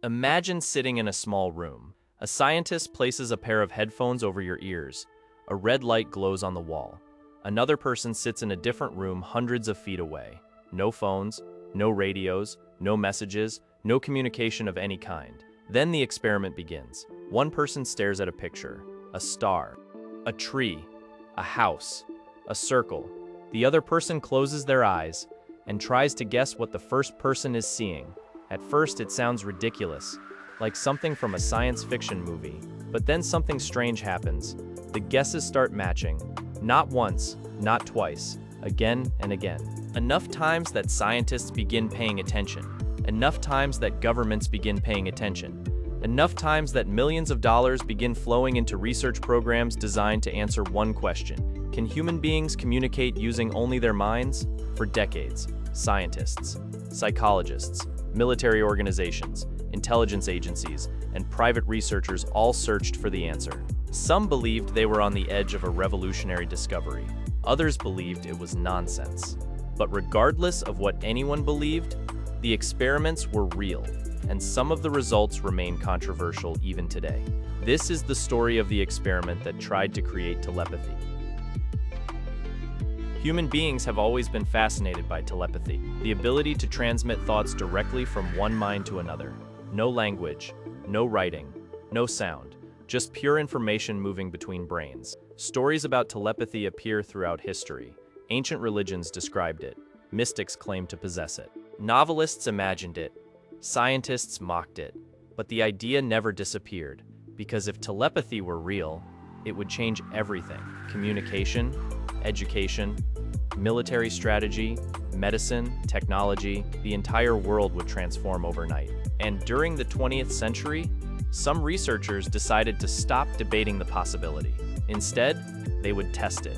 Imagine sitting in a small room. A scientist places a pair of headphones over your ears. A red light glows on the wall. Another person sits in a different room hundreds of feet away. No phones, no radios, no messages, no communication of any kind. Then the experiment begins. One person stares at a picture, a star, a tree, a house, a circle. The other person closes their eyes and tries to guess what the first person is seeing. At first, it sounds ridiculous, like something from a science fiction movie. But then something strange happens. The guesses start matching. Not once, not twice, again and again. Enough times that scientists begin paying attention. Enough times that governments begin paying attention. Enough times that millions of dollars begin flowing into research programs designed to answer one question. Can human beings communicate using only their minds? For decades, scientists, psychologists, military organizations, intelligence agencies, and private researchers all searched for the answer. Some believed they were on the edge of a revolutionary discovery. Others believed it was nonsense. But regardless of what anyone believed, the experiments were real, and some of the results remain controversial even today. This is the story of the experiment that tried to create telepathy. Human beings have always been fascinated by telepathy, the ability to transmit thoughts directly from one mind to another. No language, no writing, no sound, just pure information moving between brains. Stories about telepathy appear throughout history. Ancient religions described it. Mystics claimed to possess it. Novelists imagined it. Scientists mocked it. But the idea never disappeared, because if telepathy were real, it would change everything. Communication, education, military strategy, medicine, technology, the entire world would transform overnight. And during the 20th century, some researchers decided to stop debating the possibility. Instead, they would test it.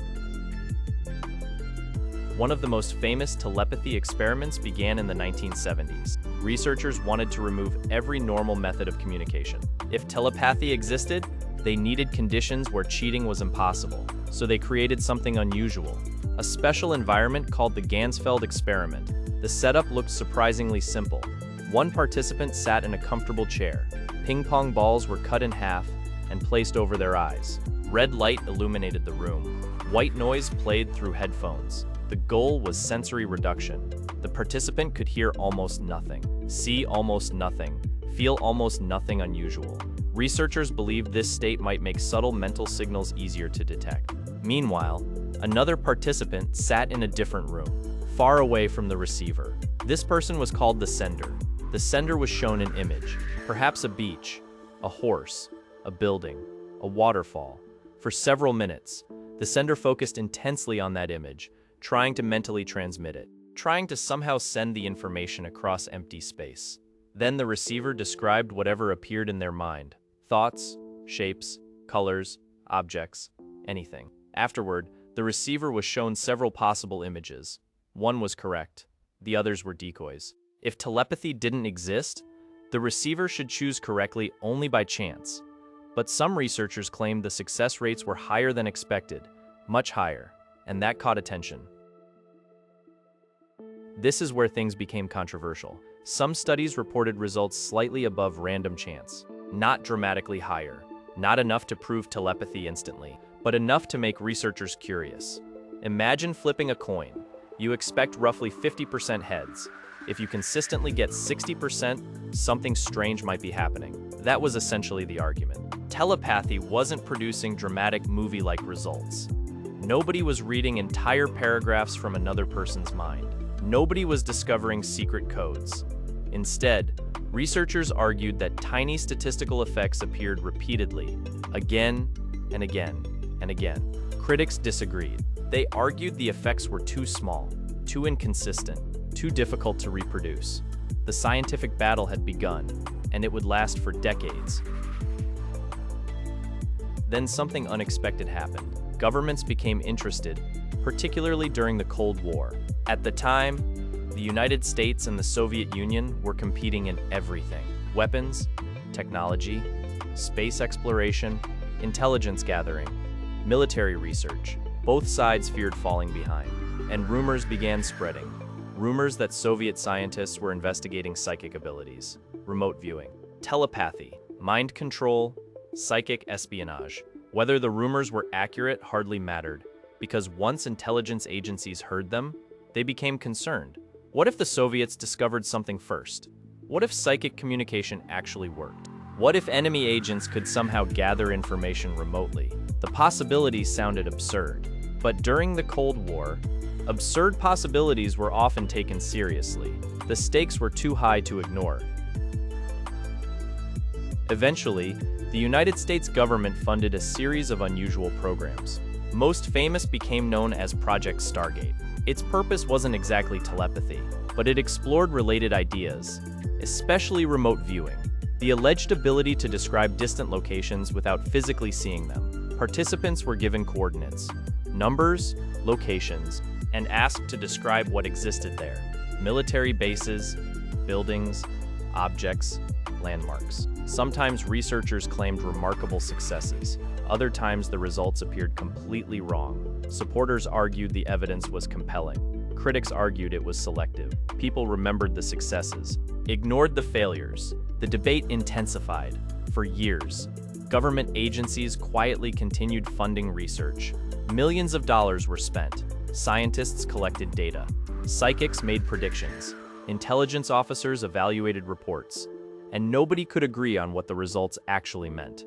One of the most famous telepathy experiments began in the 1970s. Researchers wanted to remove every normal method of communication. If telepathy existed, they needed conditions where cheating was impossible, so they created something unusual, a special environment called the Ganzfeld experiment. The setup looked surprisingly simple. One participant sat in a comfortable chair. Ping pong balls were cut in half and placed over their eyes. Red light illuminated the room. White noise played through headphones. The goal was sensory reduction. The participant could hear almost nothing, see almost nothing, feel almost nothing unusual. Researchers believed this state might make subtle mental signals easier to detect. Meanwhile, another participant sat in a different room, far away from the receiver. This person was called the sender. The sender was shown an image, perhaps a beach, a horse, a building, a waterfall. For several minutes, the sender focused intensely on that image, trying to mentally transmit it, trying to somehow send the information across empty space. Then the receiver described whatever appeared in their mind. Thoughts, shapes, colors, objects, anything. Afterward, the receiver was shown several possible images. One was correct. The others were decoys. If telepathy didn't exist, the receiver should choose correctly only by chance. But some researchers claimed the success rates were higher than expected, much higher, and that caught attention. This is where things became controversial. Some studies reported results slightly above random chance, not dramatically higher, not enough to prove telepathy instantly, but enough to make researchers curious. Imagine flipping a coin. You expect roughly 50% heads. If you consistently get 60%, something strange might be happening. That was essentially the argument. Telepathy wasn't producing dramatic movie-like results. Nobody was reading entire paragraphs from another person's mind. Nobody was discovering secret codes. Instead, researchers argued that tiny statistical effects appeared repeatedly, again and again and again. Critics disagreed. They argued the effects were too small, too inconsistent, too difficult to reproduce. The scientific battle had begun, and it would last for decades. Then something unexpected happened. Governments became interested, particularly during the Cold War. At the time, the United States and the Soviet Union were competing in everything: weapons, technology, space exploration, intelligence gathering, military research. Both sides feared falling behind, and rumors began spreading. Rumors that Soviet scientists were investigating psychic abilities, remote viewing, Telepathy, mind control, psychic espionage. Whether the rumors were accurate hardly mattered, because once intelligence agencies heard them, they became concerned. What if the Soviets discovered something first? What if psychic communication actually worked? What if enemy agents could somehow gather information remotely? The possibilities sounded absurd. But during the Cold War, absurd possibilities were often taken seriously. The stakes were too high to ignore. Eventually, the United States government funded a series of unusual programs. Most famous became known as Project Stargate. Its purpose wasn't exactly telepathy, but it explored related ideas, especially remote viewing, the alleged ability to describe distant locations without physically seeing them. Participants were given coordinates, numbers, locations, and asked to describe what existed there: military bases, buildings, objects, landmarks. Sometimes researchers claimed remarkable successes. Other times the results appeared completely wrong. Supporters argued the evidence was compelling. Critics argued it was selective. People remembered the successes, ignored the failures. The debate intensified. For years, government agencies quietly continued funding research. Millions of dollars were spent. Scientists collected data. Psychics made predictions. Intelligence officers evaluated reports. And nobody could agree on what the results actually meant.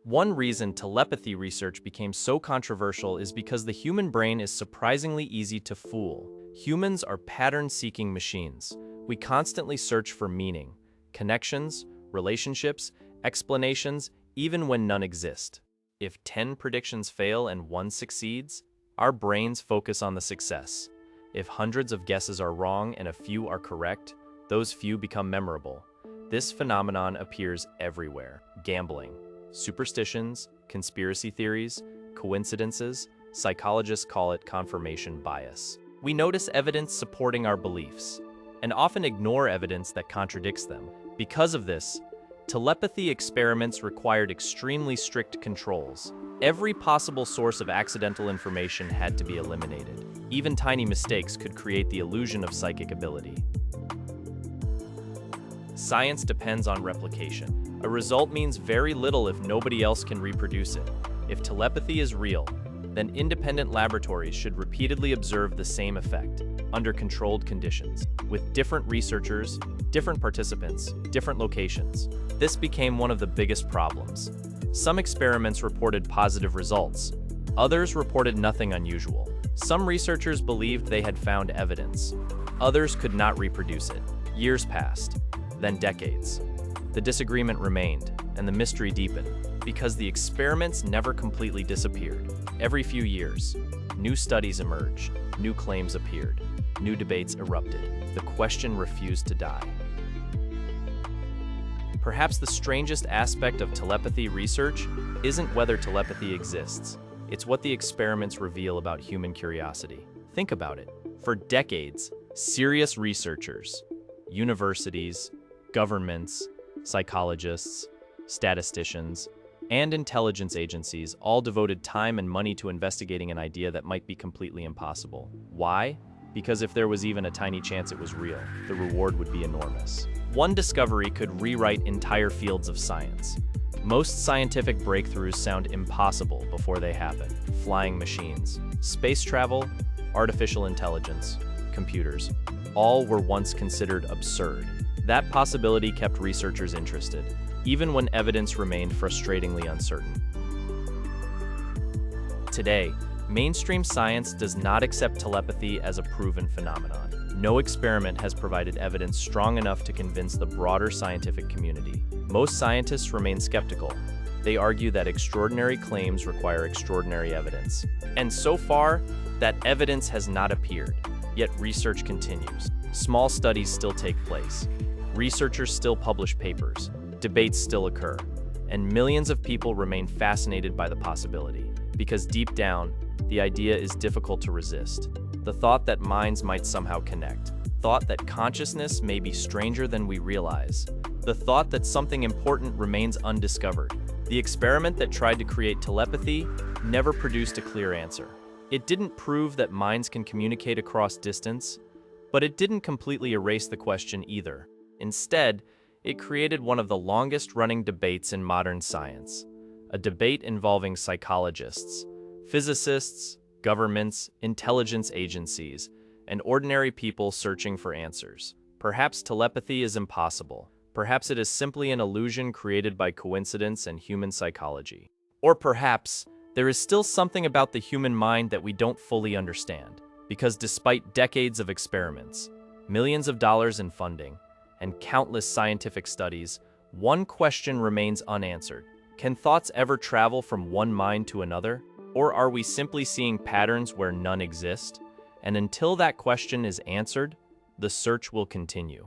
One reason telepathy research became so controversial is because the human brain is surprisingly easy to fool. Humans are pattern-seeking machines. We constantly search for meaning, connections, relationships, explanations, even when none exist. If 10 predictions fail and one succeeds, our brains focus on the success. If hundreds of guesses are wrong and a few are correct, those few become memorable. This phenomenon appears everywhere. Gambling, superstitions, conspiracy theories, coincidences. Psychologists call it confirmation bias. We notice evidence supporting our beliefs, and often ignore evidence that contradicts them. Because of this, telepathy experiments required extremely strict controls. Every possible source of accidental information had to be eliminated. Even tiny mistakes could create the illusion of psychic ability. Science depends on replication. A result means very little if nobody else can reproduce it. If telepathy is real, then independent laboratories should repeatedly observe the same effect, under controlled conditions, with different researchers, different participants, different locations. This became one of the biggest problems. Some experiments reported positive results. Others reported nothing unusual. Some researchers believed they had found evidence. Others could not reproduce it. Years passed, then decades. The disagreement remained, and the mystery deepened, because the experiments never completely disappeared. Every few years, new studies emerged, new claims appeared, new debates erupted. The question refused to die. Perhaps the strangest aspect of telepathy research isn't whether telepathy exists. It's what the experiments reveal about human curiosity. Think about it. For decades, serious researchers, universities, governments, psychologists, statisticians, and intelligence agencies all devoted time and money to investigating an idea that might be completely impossible. Why? Because if there was even a tiny chance it was real, the reward would be enormous. One discovery could rewrite entire fields of science. Most scientific breakthroughs sound impossible before they happen. Flying machines, space travel, artificial intelligence, computers, all were once considered absurd. That possibility kept researchers interested, even when evidence remained frustratingly uncertain. Today, mainstream science does not accept telepathy as a proven phenomenon. No experiment has provided evidence strong enough to convince the broader scientific community. Most scientists remain skeptical. They argue that extraordinary claims require extraordinary evidence. And so far, that evidence has not appeared. Yet research continues. Small studies still take place. Researchers still publish papers. Debates still occur. And millions of people remain fascinated by the possibility. Because deep down, the idea is difficult to resist. The thought that minds might somehow connect. Thought that consciousness may be stranger than we realize. The thought that something important remains undiscovered. The experiment that tried to create telepathy never produced a clear answer. It didn't prove that minds can communicate across distance, but it didn't completely erase the question either. Instead, it created one of the longest-running debates in modern science, a debate involving psychologists, physicists, governments, intelligence agencies, and ordinary people searching for answers. Perhaps telepathy is impossible. Perhaps it is simply an illusion created by coincidence and human psychology. Or perhaps there is still something about the human mind that we don't fully understand, because despite decades of experiments, millions of dollars in funding, and countless scientific studies, one question remains unanswered. Can thoughts ever travel from one mind to another? Or are we simply seeing patterns where none exist? And until that question is answered, the search will continue.